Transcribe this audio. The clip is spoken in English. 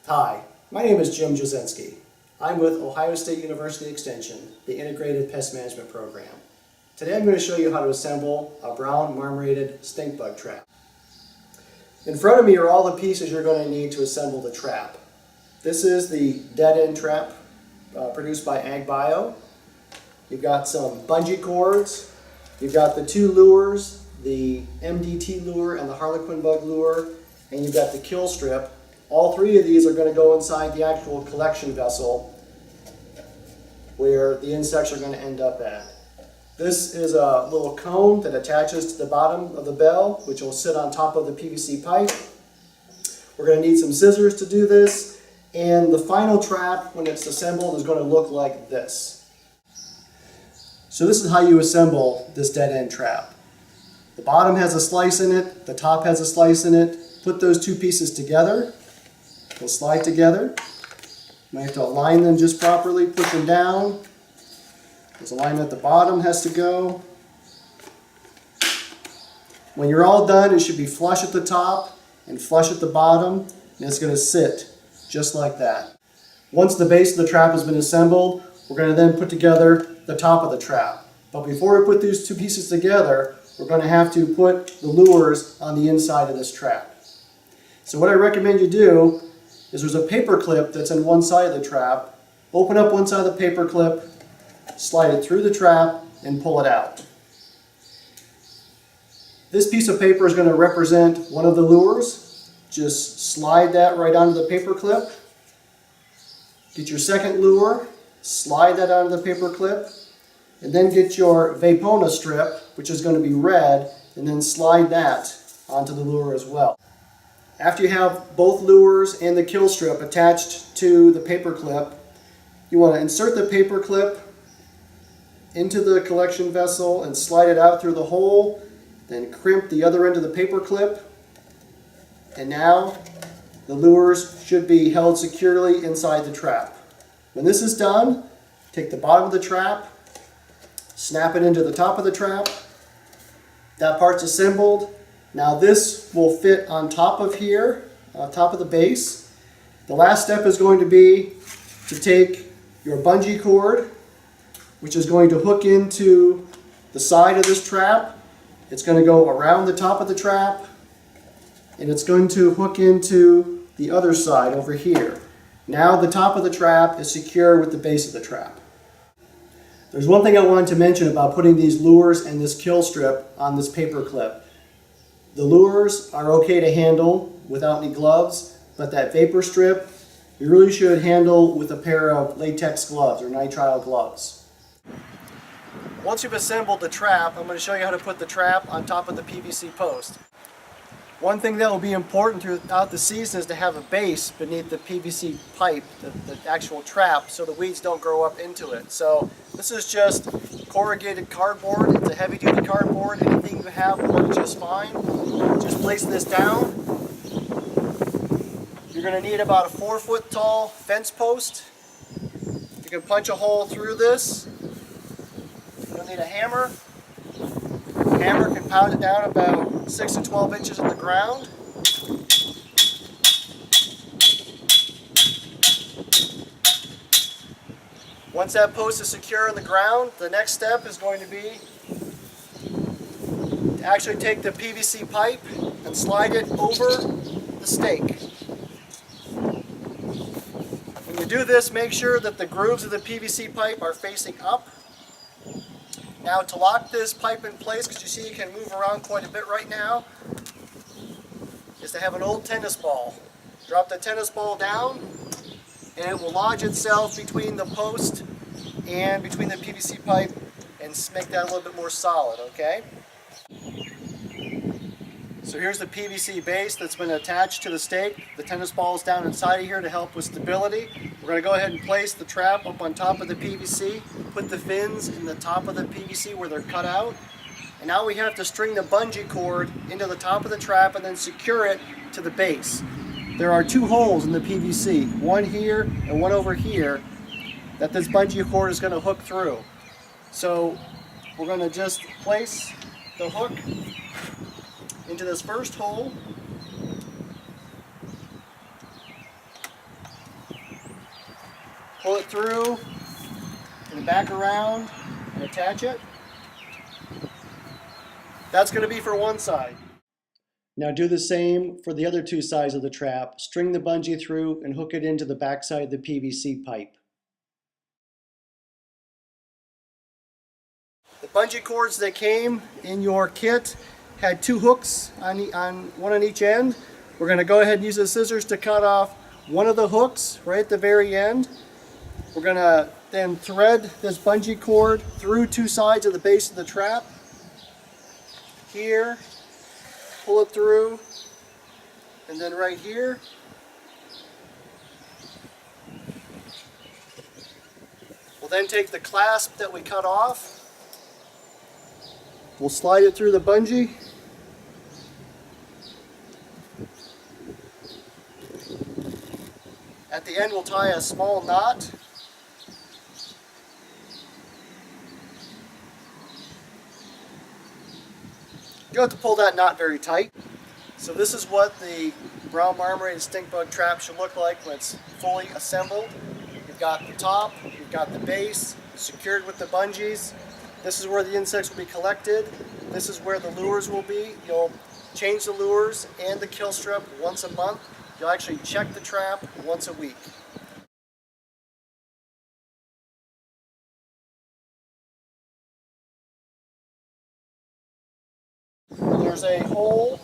Hi, my name is Jim Jasinski. I'm with Ohio State University Extension, the Integrated Pest Management Program. Today I'm going to show you how to assemble a brown marmorated stink bug trap. In front of me are all the pieces you're going to need to assemble the trap. This is the dead-end trap produced by AgBio. You've got some bungee cords, you've got the two lures, the MDT lure and the harlequin bug lure, and you've got the kill strip. All three of these are going to go inside the actual collection vessel where the insects are going to end up at. This is a little cone that attaches to the bottom of the bell, which will sit on top of the PVC pipe. We're going to need some scissors to do this, and the final trap, when it's assembled, is going to look like this. So this is how you assemble this dead-end trap. The bottom has a slice in it, the top has a slice in it. Put those two pieces together. They'll slide together. You might have to align them just properly, push them down. This alignment at the bottom has to go. When you're all done, it should be flush at the top and flush at the bottom, and it's going to sit just like that. Once the base of the trap has been assembled, we're going to then put together the top of the trap. But before we put these two pieces together, we're going to have to put the lures on the inside of this trap. So what I recommend you do is there's a paper clip that's on one side of the trap. Open up one side of the paper clip, slide it through the trap, and pull it out. This piece of paper is going to represent one of the lures. Just slide that right onto the paper clip. Get your second lure, slide that onto the paper clip, and then get your Vapona strip, which is going to be red, and then slide that onto the lure as well. After you have both lures and the kill strip attached to the paper clip, you want to insert the paper clip into the collection vessel and slide it out through the hole, then crimp the other end of the paper clip, and now the lures should be held securely inside the trap. When this is done, take the bottom of the trap, snap it into the top of the trap. That part's assembled. Now this will fit on top of here, on top of the base. The last step is going to be to take your bungee cord, which is going to hook into the side of this trap. It's going to go around the top of the trap, and it's going to hook into the other side over here. Now the top of the trap is secure with the base of the trap. There's one thing I wanted to mention about putting these lures and this kill strip on this paper clip. The lures are okay to handle without any gloves, but that vapor strip you really should handle with a pair of latex gloves or nitrile gloves. Once you've assembled the trap, I'm going to show you how to put the trap on top of the PVC post. One thing that will be important throughout the season is to have a base beneath the PVC pipe, the actual trap, so the weeds don't grow up into it. So this is just corrugated cardboard. It's a heavy-duty cardboard. Anything you have will work just fine. Just place this down. You're going to need about a 4-foot tall fence post. You can punch a hole through this. You'll need a hammer. The hammer can pound it down about 6 to 12 inches in the ground. Once that post is secure in the ground, the next step is going to be to actually take the PVC pipe and slide it over the stake. When you do this, make sure that the grooves of the PVC pipe are facing up. Now to lock this pipe in place, because you see it can move around quite a bit right now, is to have an old tennis ball. Drop the tennis ball down, and it will lodge itself between the post and between the PVC pipe and make that a little bit more solid, okay? So here's the PVC base that's been attached to the stake. The tennis ball is down inside of here to help with stability. We're going to go ahead and place the trap up on top of the PVC, put the fins in the top of the PVC where they're cut out, and now we have to string the bungee cord into the top of the trap and then secure it to the base. There are two holes in the PVC, one here and one over here, that this bungee cord is going to hook through. So we're going to just place the hook into this first hole, it through and back around and attach it. That's going to be for one side. Now do the same for the other two sides of the trap. String the bungee through and hook it into the back side of the PVC pipe. The bungee cords that came in your kit had two hooks on one on each end. We're going to go ahead and use the scissors to cut off one of the hooks right at the very end. We're going to then thread this bungee cord through two sides of the base of the trap. Here, pull it through, and then right here. We'll then take the clasp that we cut off. We'll slide it through the bungee. At the end, we'll tie a small knot. You have to pull that knot very tight. So this is what the brown marmorated stink bug trap should look like when it's fully assembled. You've got the top, you've got the base, secured with the bungees. This is where the insects will be collected. This is where the lures will be. You'll change the lures and the kill strip once a month. You'll actually check the trap once a week. There's a hole